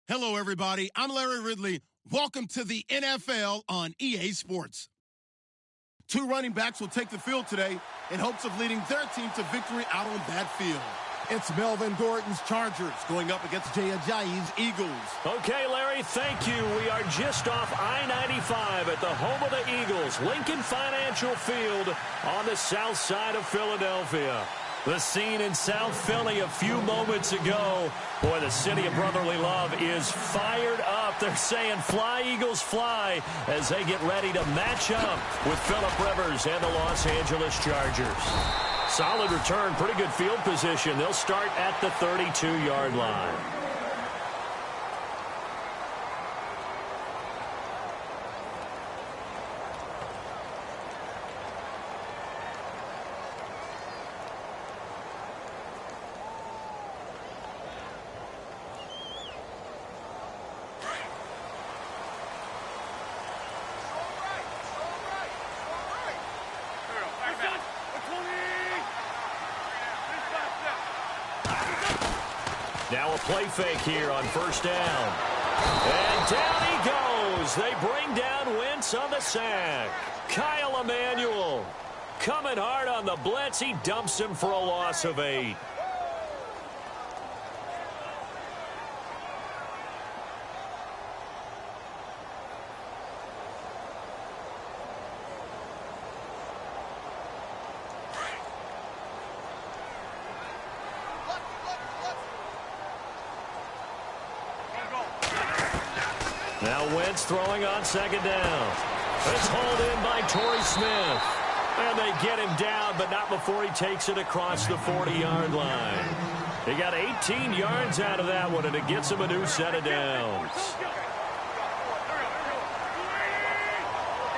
Hello, everybody. I'm Larry Ridley. Welcome to the NFL on EA Sports. Two running backs will take the field today in hopes of leading their team to victory out on that field. It's Melvin Gordon's Chargers going up against Jay Ajayi's Eagles. Okay, Larry, thank you. We are just off I-95 at the home of the Eagles, Lincoln Financial Field on the south side of Philadelphia. The scene in South Philly a few moments ago. Boy, the city of brotherly love is fired up. They're saying, "Fly, Eagles, fly," as they get ready to match up with Phillip Rivers and the Los Angeles Chargers. Solid return, pretty good field position. They'll start at the 32-yard line. Now a play fake here on first down. And down he goes. They bring down Wentz on the sack. Kyle Emanuel coming hard on the blitz. He dumps him for a loss of 8. Now Wentz throwing on second down. It's hauled in by Torrey Smith. And they get him down, but not before he takes it across the 40-yard line. He got 18 yards out of that one, and it gets him a new set of downs.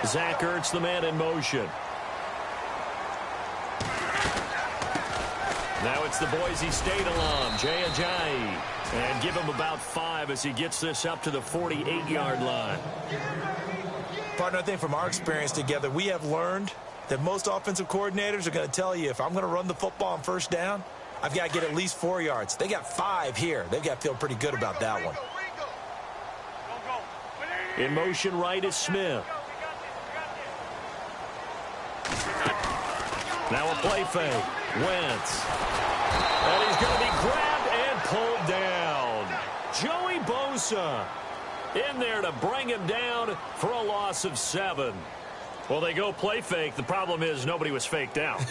Zach Ertz, the man in motion. Now it's the Boise State alum, Jay Ajayi. And give him about 5 as he gets this up to the 48-yard line. Partner, I think from our experience together, we have learned that most offensive coordinators are going to tell you, if I'm going to run the football on first down, I've got to get at least 4 yards. They got 5 here. They've got to feel pretty good about that one. In motion right is Smith. Now a play fake. Wentz. And he's going to be grabbed and pulled down. Joey Bosa in there to bring him down for a loss of 7. Well, they go play fake. The problem is nobody was faked out.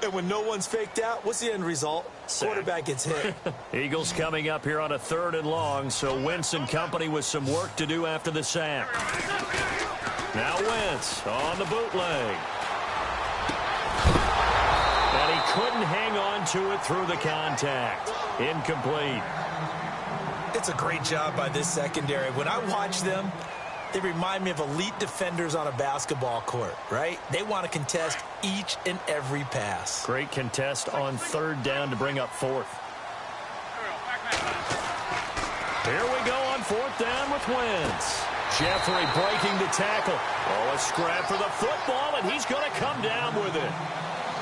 And when no one's faked out, what's the end result? Sack. Quarterback gets hit. Eagles coming up here on a 3rd and long, so Wentz and company with some work to do after the sack. Now Wentz on the bootleg. And he couldn't hang on to it through the contact. Incomplete. It's a great job by this secondary. When I watch them, they remind me of elite defenders on a basketball court, right? They want to contest each and every pass. Great contest on 3rd down to bring up 4th. Here we go on 4th down with Wentz. Jeffrey breaking the tackle. Oh, a scrap for the football, and he's going to come down with it.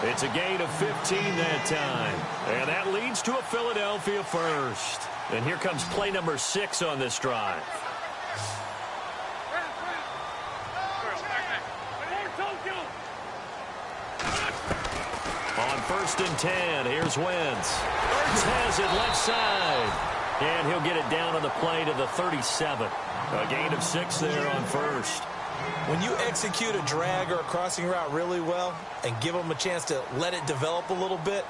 It's a gain of 15 that time. And that leads to a Philadelphia first. And here comes play number 6 on this drive. On 1st and 10, here's Wentz. Ertz has it left side. And he'll get it down on the play to the 37. A gain of 6 there on 1st. When you execute a drag or a crossing route really well and give them a chance to let it develop a little bit,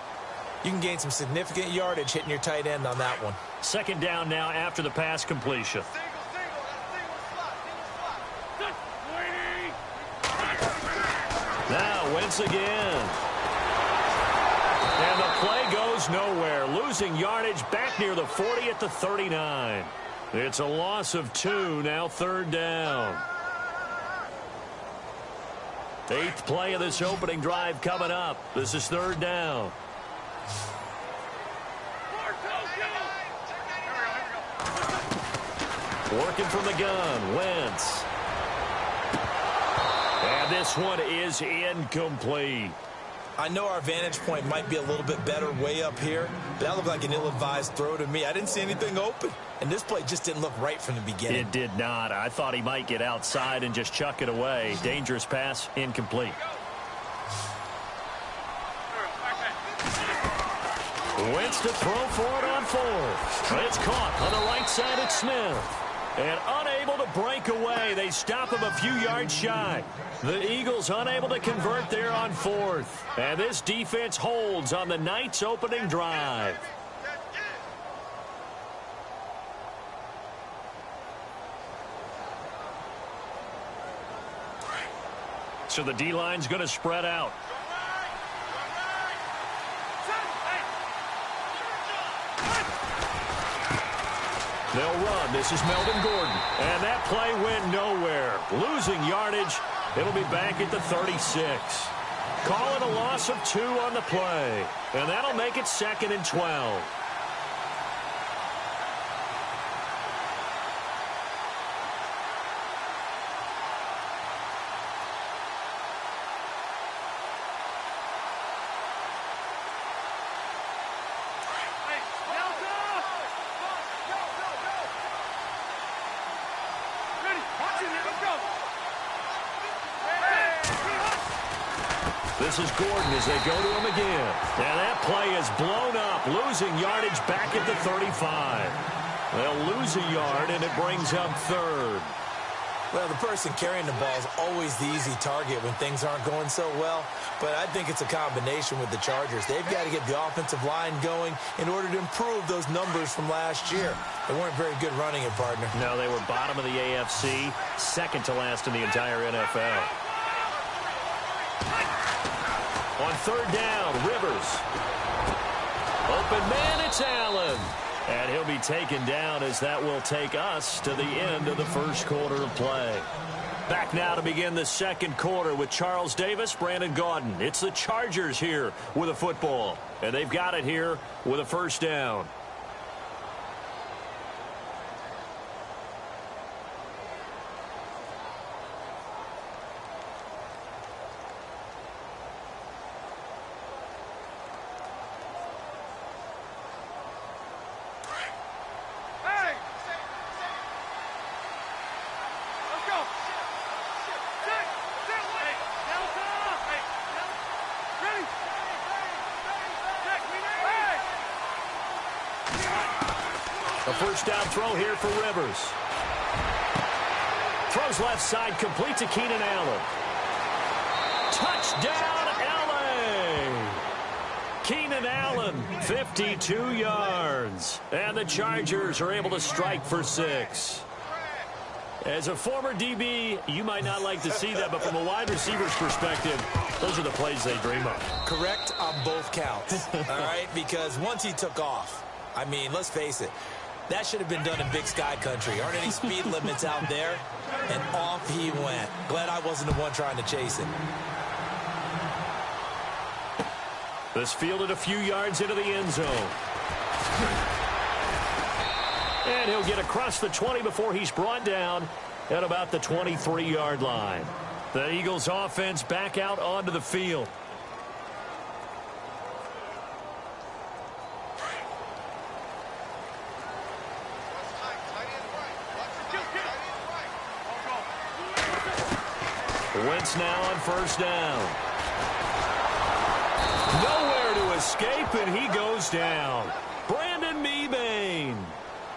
you can gain some significant yardage hitting your tight end on that one. 2nd down now after the pass completion. Now Wentz again. And the play goes nowhere. Losing yardage back near the 40 at the 39. It's a loss of 2, now 3rd down. 8th play of this opening drive coming up. This is 3rd down. Working from the gun, Wentz. And this one is incomplete. I know our vantage point might be a little bit better way up here, but that looked like an ill-advised throw to me. I didn't see anything open, and this play just didn't look right from the beginning. It did not. I thought he might get outside and just chuck it away. Dangerous pass, incomplete. Wentz to throw for it on fourth. It's caught on the right side at Smith. And unable to break away. They stop him a few yards shy. The Eagles unable to convert there on fourth. And this defense holds on the night's opening drive. So the D-line's going to spread out. They'll run. This is Melvin Gordon. And that play went nowhere. Losing yardage. It'll be back at the 36. Call it a loss of 2 on the play. And that'll make it 2nd and 12. This is Gordon as they go to him again. And that play is blown up, losing yardage back at the 35. They'll lose a yard, and it brings up 3rd. Well, the person carrying the ball is always the easy target when things aren't going so well. But I think it's a combination with the Chargers. They've got to get the offensive line going in order to improve those numbers from last year. They weren't very good running it, partner. No, they were bottom of the AFC, second to last in the entire NFL. On 3rd down, Rivers. Open man, it's Allen. And he'll be taken down as that will take us to the end of the first quarter of play. Back now to begin the second quarter with Charles Davis, Brandon Gaudin. It's the Chargers here with a football. And they've got it here with a first down. A first down throw here for Rivers. Throws left side, complete to Keenan Allen. Touchdown, LA! Keenan Allen, 52 yards. And the Chargers are able to strike for 6. As a former DB, you might not like to see that, but from a wide receiver's perspective, those are the plays they dream of. Correct on both counts, all right? Because once he took off, I mean, let's face it, that should have been done in Big Sky Country. Aren't any speed limits out there? And off he went. Glad I wasn't the one trying to chase him. This fielded a few yards into the end zone. And he'll get across the 20 before he's brought down at about the 23-yard line. The Eagles offense back out onto the field. Wentz now on first down. Nowhere to escape, and he goes down. Brandon Mebane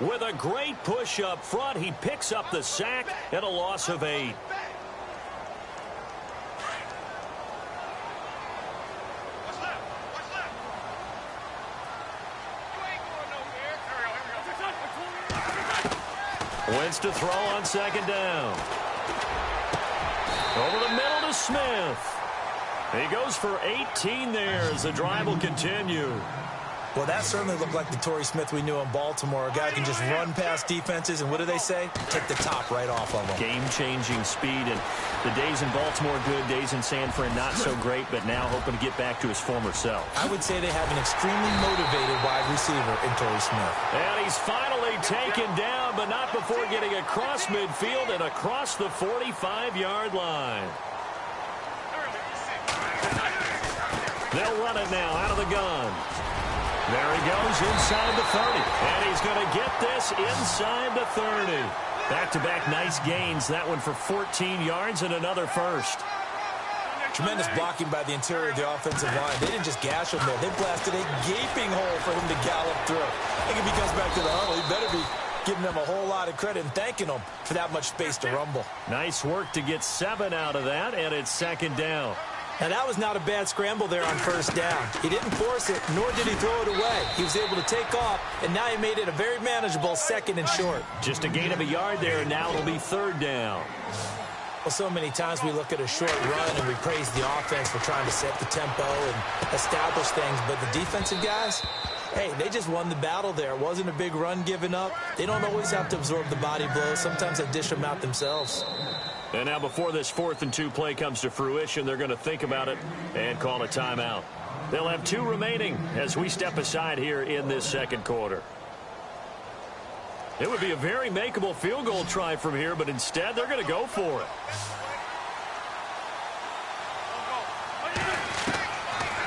with a great push up front. He picks up the sack and a loss of 8. Wentz to throw on second down. Over the middle to Smith. He goes for 18 there as the drive will continue. Well, that certainly looked like the Torrey Smith we knew in Baltimore. A guy who can just run past defenses, and what do they say? Take the top right off of them. Game-changing speed, and the days in Baltimore good, days in San Fran not so great, but now hoping to get back to his former self. I would say they have an extremely motivated wide receiver in Torrey Smith. And he's finally taken down, but not before getting across midfield and across the 45-yard line. They'll run it now out of the gun. There he goes inside the 30. And he's going to get this inside the 30. Back-to-back nice gains. That one for 14 yards and another first. Tremendous blocking by the interior of the offensive line. They didn't just gash him there. They blasted a gaping hole for him to gallop through. I think if he comes back to the huddle, he better be giving them a whole lot of credit and thanking them for that much space to rumble. Nice work to get 7 out of that, and it's second down. Now, that was not a bad scramble there on first down. He didn't force it, nor did he throw it away. He was able to take off, and now he made it a very manageable second and short. Just a gain of a yard there, and now it'll be third down. Well, so many times we look at a short run and we praise the offense for trying to set the tempo and establish things, but the defensive guys, hey, they just won the battle there. It wasn't a big run given up. They don't always have to absorb the body blows. Sometimes they dish them out themselves. And now before this 4th and 2 play comes to fruition, they're going to think about it and call a timeout. They'll have 2 remaining as we step aside here in this second quarter. It would be a very makeable field goal try from here, but instead they're going to go for it.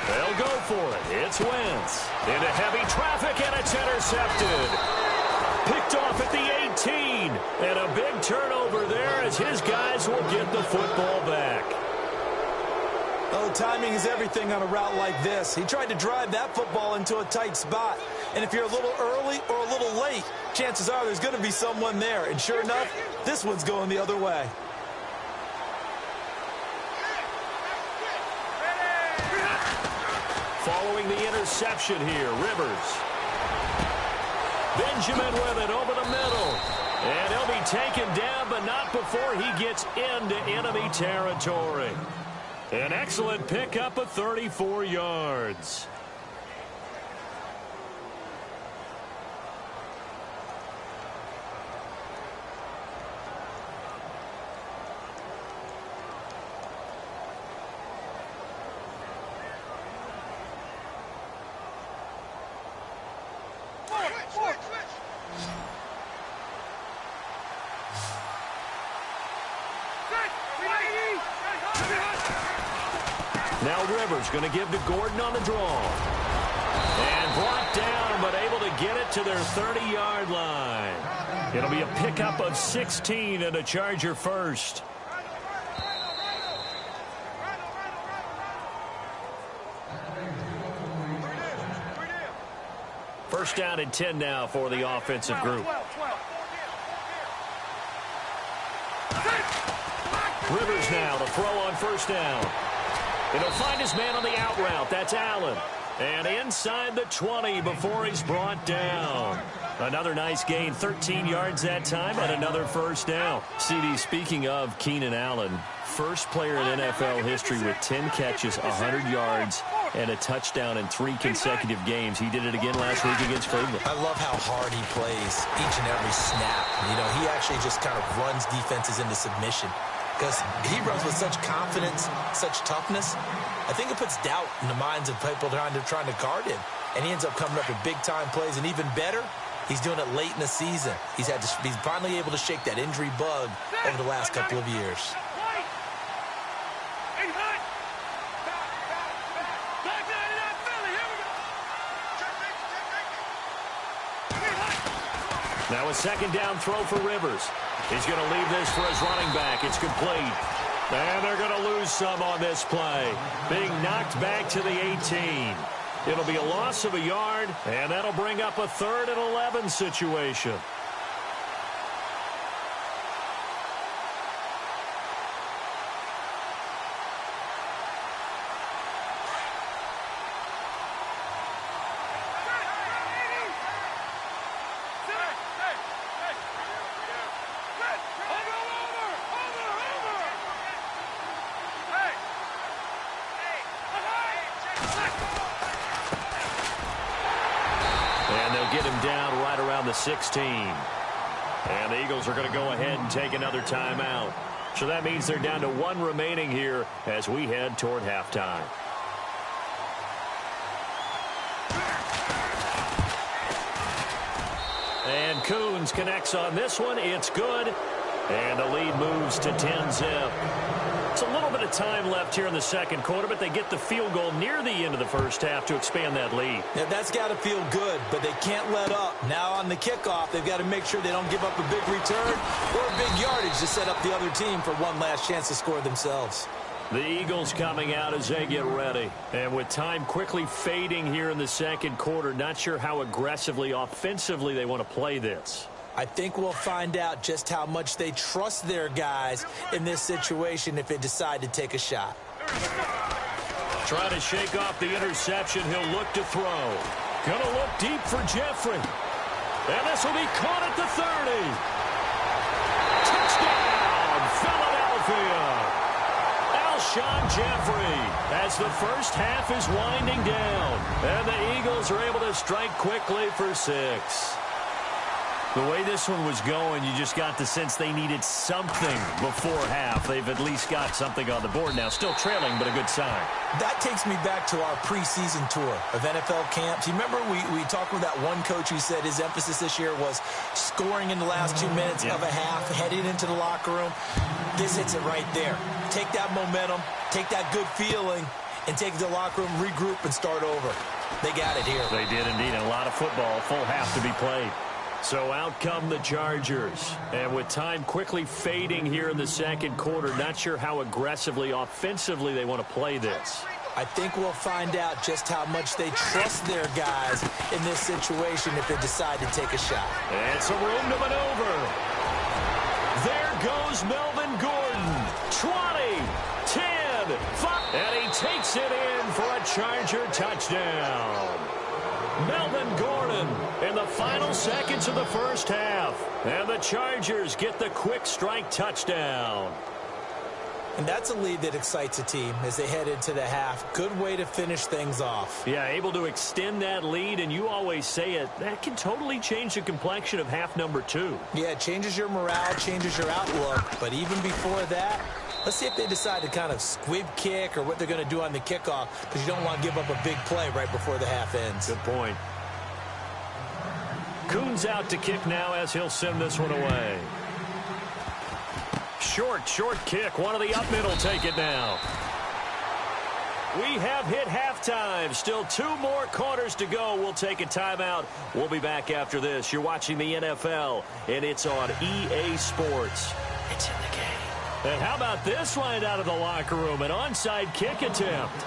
They'll go for it. It's Wentz. Into heavy traffic, and it's intercepted. Picked off at the 18. And a big turnover there as his guys will get the football back. Oh, timing is everything on a route like this. He tried to drive that football into a tight spot. And if you're a little early or a little late, chances are there's going to be someone there. And sure enough, this one's going the other way. Following the interception here, Rivers. Benjamin with it over the middle. And he'll be taken down, but not before he gets into enemy territory. An excellent pickup of 34 yards. Now Rivers going to give to Gordon on the draw. And brought down, but able to get it to their 30-yard line. It'll be a pickup of 16 and a Charger first. First down and 10 now for the offensive group. Rivers now to throw on first down. He'll find his man on the out route. That's Allen. And inside the 20 before he's brought down. Another nice gain, 13 yards that time, and another first down. CD, speaking of Keenan Allen, first player in NFL history with 10 catches, 100 yards, and a touchdown in 3 consecutive games. He did it again last week against Cleveland. I love how hard he plays each and every snap. You know, he actually just kind of runs defenses into submission because he runs with such confidence, such toughness. I think it puts doubt in the minds of people trying to guard him. And he ends up coming up with big-time plays. And even better, he's doing it late in the season. He's finally able to shake that injury bug over the last couple of years. Now a second down throw for Rivers. He's going to leave this for his running back. It's complete. And they're going to lose some on this play. Being knocked back to the 18. It'll be a loss of a yard, and that'll bring up a 3rd and 11 situation. Get him down right around the 16. And the Eagles are going to go ahead and take another timeout. So that means they're down to 1 remaining here as we head toward halftime. And Coons connects on this one. It's good. And the lead moves to 10-zip. It's a little bit of time left here in the second quarter, but they get the field goal near the end of the first half to expand that lead. Yeah, that's got to feel good, but they can't let up. Now on the kickoff, they've got to make sure they don't give up a big return or a big yardage to set up the other team for one last chance to score themselves. The Eagles coming out as they get ready. And with time quickly fading here in the second quarter, not sure how aggressively, offensively they want to play this. I think we'll find out just how much they trust their guys in this situation if they decide to take a shot. Trying to shake off the interception. He'll look to throw. Going to look deep for Jeffrey. And this will be caught at the 30. Touchdown, Philadelphia. Alshon Jeffrey as the first half is winding down. And the Eagles are able to strike quickly for 6. The way this one was going, you just got the sense they needed something before half. They've at least got something on the board now. Still trailing, but a good sign. That takes me back to our preseason tour of NFL camps. You remember we talked with that one coach who said his emphasis this year was scoring in the last 2 minutes of a half, heading into the locker room. This hits it right there. Take that momentum, take that good feeling, and take it to the locker room, regroup, and start over. They got it here. They did indeed. A lot of football, full half to be played. So out come the Chargers. And with time quickly fading here in the second quarter, not sure how aggressively, offensively they want to play this. I think we'll find out just how much they trust their guys in this situation if they decide to take a shot. And some room to maneuver. There goes Melvin Gordon. 20, 10, 5. And he takes it in for a Charger touchdown. Melvin Gordon in the final seconds of the first half. And the Chargers get the quick strike touchdown. And that's a lead that excites a team as they head into the half. Good way to finish things off. Yeah, able to extend that lead, and you always say it, that can totally change the complexion of half number 2. Yeah, it changes your morale, changes your outlook. But even before that, let's see if they decide to kind of squib kick or what they're going to do on the kickoff, because you don't want to give up a big play right before the half ends. Good point. Kuhn's out to kick now as he'll send this one away. Short kick. One of the up middle take it now. We have hit halftime. Still 2 more quarters to go. We'll take a timeout. We'll be back after this. You're watching the NFL, and it's on EA Sports. It's in the game. And how about this right out of the locker room? An onside kick attempt.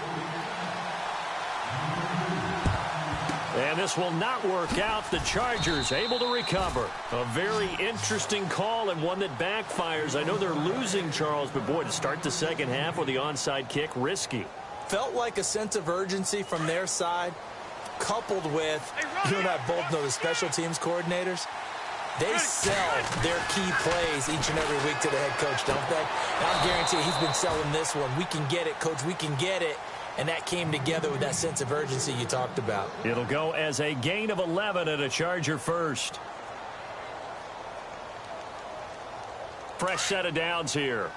And this will not work out. The Chargers able to recover. A very interesting call and one that backfires. I know they're losing, Charles, but boy, to start the second half with the onside kick, risky. Felt like a sense of urgency from their side, coupled with, you and I both know the special teams coordinators. They sell their key plays each and every week to the head coach, don't they? And I'll guarantee you he's been selling this one. We can get it, coach. We can get it. And that came together with that sense of urgency you talked about. It'll go as a gain of 11 and a Charger first. Fresh set of downs here.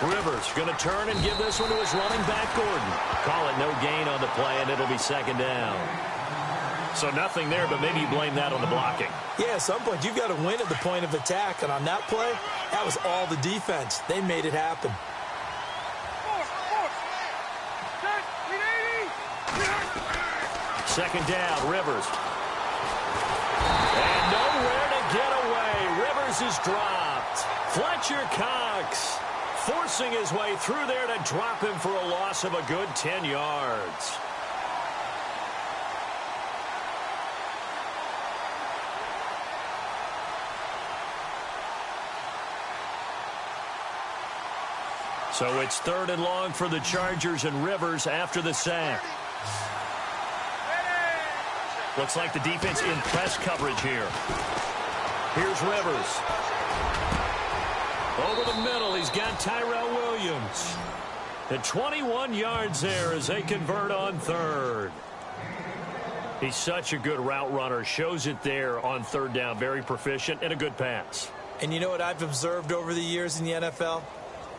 Rivers going to turn and give this one to his running back, Gordon. Call it no gain on the play, and it'll be second down. So nothing there, but maybe you blame that on the blocking. Yeah, at some point you've got to win at the point of attack, and on that play, that was all the defense. They made it happen. Second down, Rivers. And nowhere to get away. Rivers is dropped. Fletcher Cox forcing his way through there to drop him for a loss of a good 10 yards. So it's 3rd and long for the Chargers, and Rivers after the sack. Looks like the defense in press coverage here. Here's Rivers. Over the middle, he's got Tyrell Williams. And 21 yards there as they convert on 3rd. He's such a good route runner. Shows it there on 3rd down. Very proficient and a good pass. And you know what I've observed over the years in the NFL?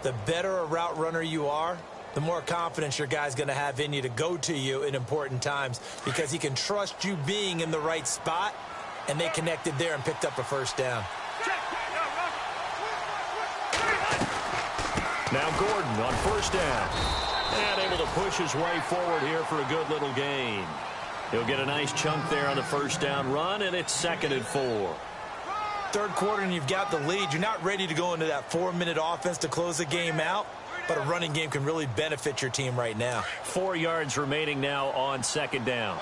The better a route runner you are, the more confidence your guy's going to have in you to go to you in important times because he can trust you being in the right spot, and they connected there and picked up a first down. Now Gordon on first down. And able to push his way forward here for a good little gain. He'll get a nice chunk there on the first down run, and it's 2nd and 4. Third quarter, and you've got the lead. You're not ready to go into that 4-minute offense to close the game out, but a running game can really benefit your team right now. 4 yards remaining now on 2nd down.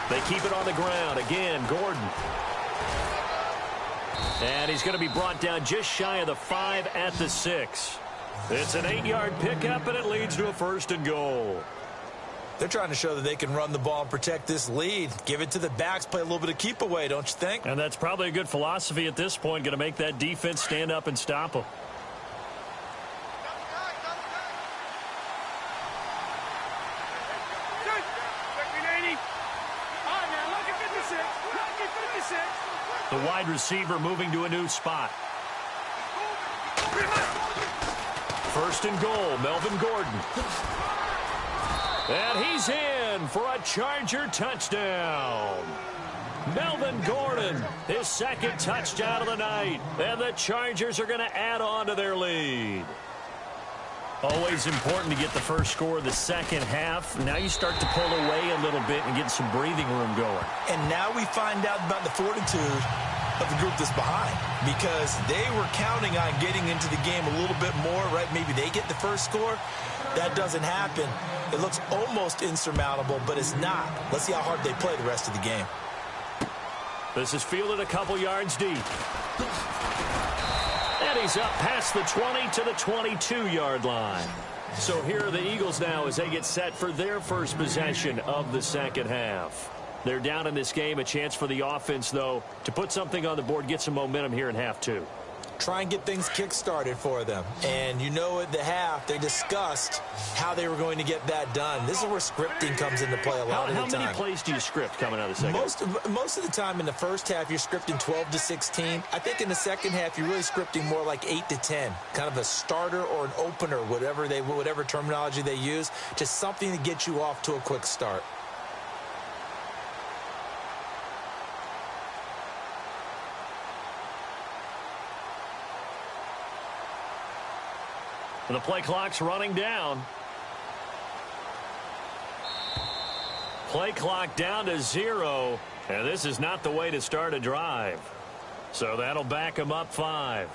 They keep it on the ground. Again, Gordon. And he's going to be brought down just shy of the 5 at the 6. It's an 8-yard pickup, and it leads to a 1st and goal. They're trying to show that they can run the ball and protect this lead. Give it to the backs, play a little bit of keep away, don't you think? And that's probably a good philosophy at this point, going to make that defense stand up and stop them. The wide receiver moving to a new spot. 1st and goal, Melvin Gordon. And he's in for a Charger touchdown. Melvin Gordon, his 2nd touchdown of the night. And the Chargers are going to add on to their lead. Always important to get the first score of the second half. Now you start to pull away a little bit and get some breathing room going. And now we find out about the fortitude of the group that's behind, because they were counting on getting into the game a little bit more, right? Maybe they get the first score. That doesn't happen. It looks almost insurmountable, but it's not. Let's see how hard they play the rest of the game. This is fielded a couple yards deep. And he's up past the 20 to the 22-yard line. So here are the Eagles now as they get set for their first possession of the second half. They're down in this game. A chance for the offense, though, to put something on the board, get some momentum here in half 2. Try and get things kick-started for them. And you know at the half, they discussed how they were going to get that done. This is where scripting comes into play a lot of the time. How many plays do you script coming out of the second half? Most of the time in the first half, you're scripting 12 to 16. I think in the second half, you're really scripting more like 8 to 10. Kind of a starter or an opener, whatever terminology they use. Just something to get you off to a quick start. And the play clock's running down. Play clock down to 0. And this is not the way to start a drive. So that'll back them up 5.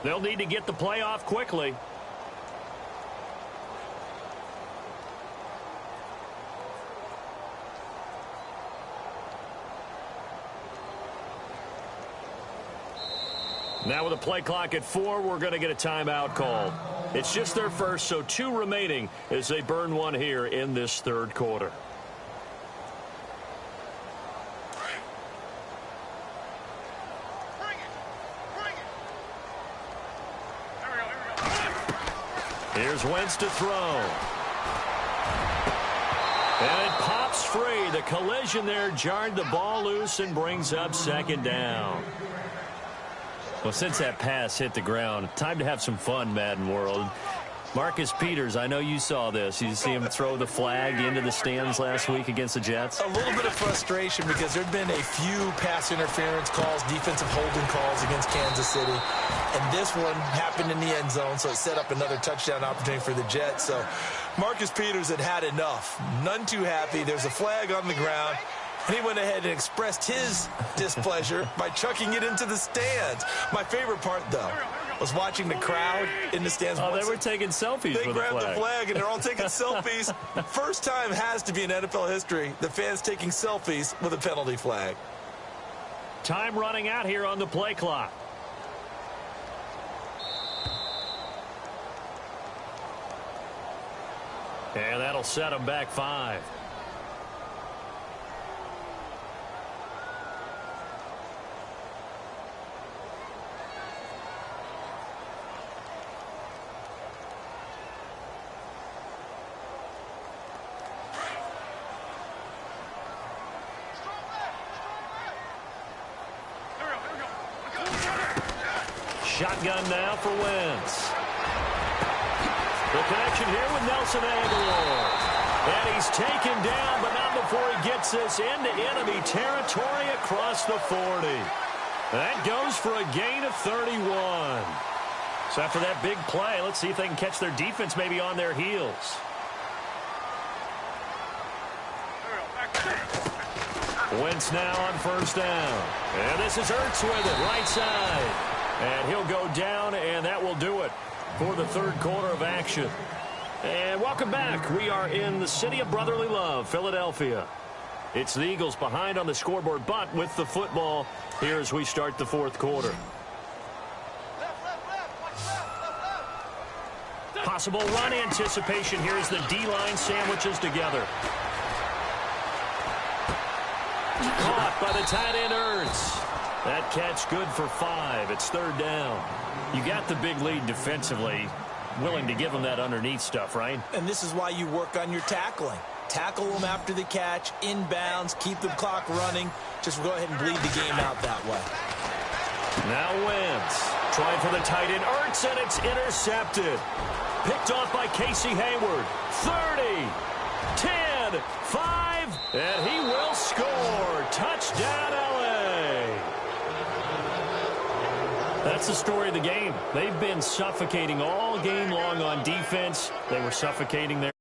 They'll need to get the play off quickly. Now with a play clock at 4, we're going to get a timeout call. It's just their first, so 2 remaining as they burn one here in this third quarter. Here's Wentz to throw. And it pops free. The collision there jarred the ball loose and brings up second down. Well, since that pass hit the ground, time to have some fun, Madden World. Marcus Peters, I know you saw this. You see him throw the flag into the stands last week against the Jets? A little bit of frustration because there have been a few pass interference calls, defensive holding calls against Kansas City. And this one happened in the end zone, so it set up another touchdown opportunity for the Jets. So Marcus Peters had enough. None too happy. There's a flag on the ground. And he went ahead and expressed his displeasure by chucking it into the stands. My favorite part, though, was watching the crowd in the stands. Oh, they were taking selfies They with the grabbed flag. the flag, and they're all taking selfies. First time has to be in NFL history, the fans taking selfies with a penalty flag. Time running out here on the play clock. And that'll set them back 5. Shotgun now for Wentz. The connection here with Nelson Aguilar. And he's taken down, but not before he gets this into enemy territory across the 40. That goes for a gain of 31. So after that big play, let's see if they can catch their defense maybe on their heels. Wentz now on first down. And this is Ertz with it, right side. And he'll go down, and that will do it for the third quarter of action. And welcome back. We are in the city of brotherly love, Philadelphia. It's the Eagles behind on the scoreboard, but with the football here as we start the fourth quarter. Possible run anticipation here as the D-line sandwiches together. Caught by the tight end Ertz. That catch good for 5. It's third down. You got the big lead defensively. Willing to give them that underneath stuff, right? And this is why you work on your tackling. Tackle them after the catch, inbounds, keep the clock running. Just go ahead and bleed the game out that way. Now Wentz. Trying for the tight end Ertz, and it's intercepted. Picked off by Casey Hayward. 30, 10, 5, and he will score. Touchdown, LA. That's the story of the game. They've been suffocating all game long on defense. They were suffocating there.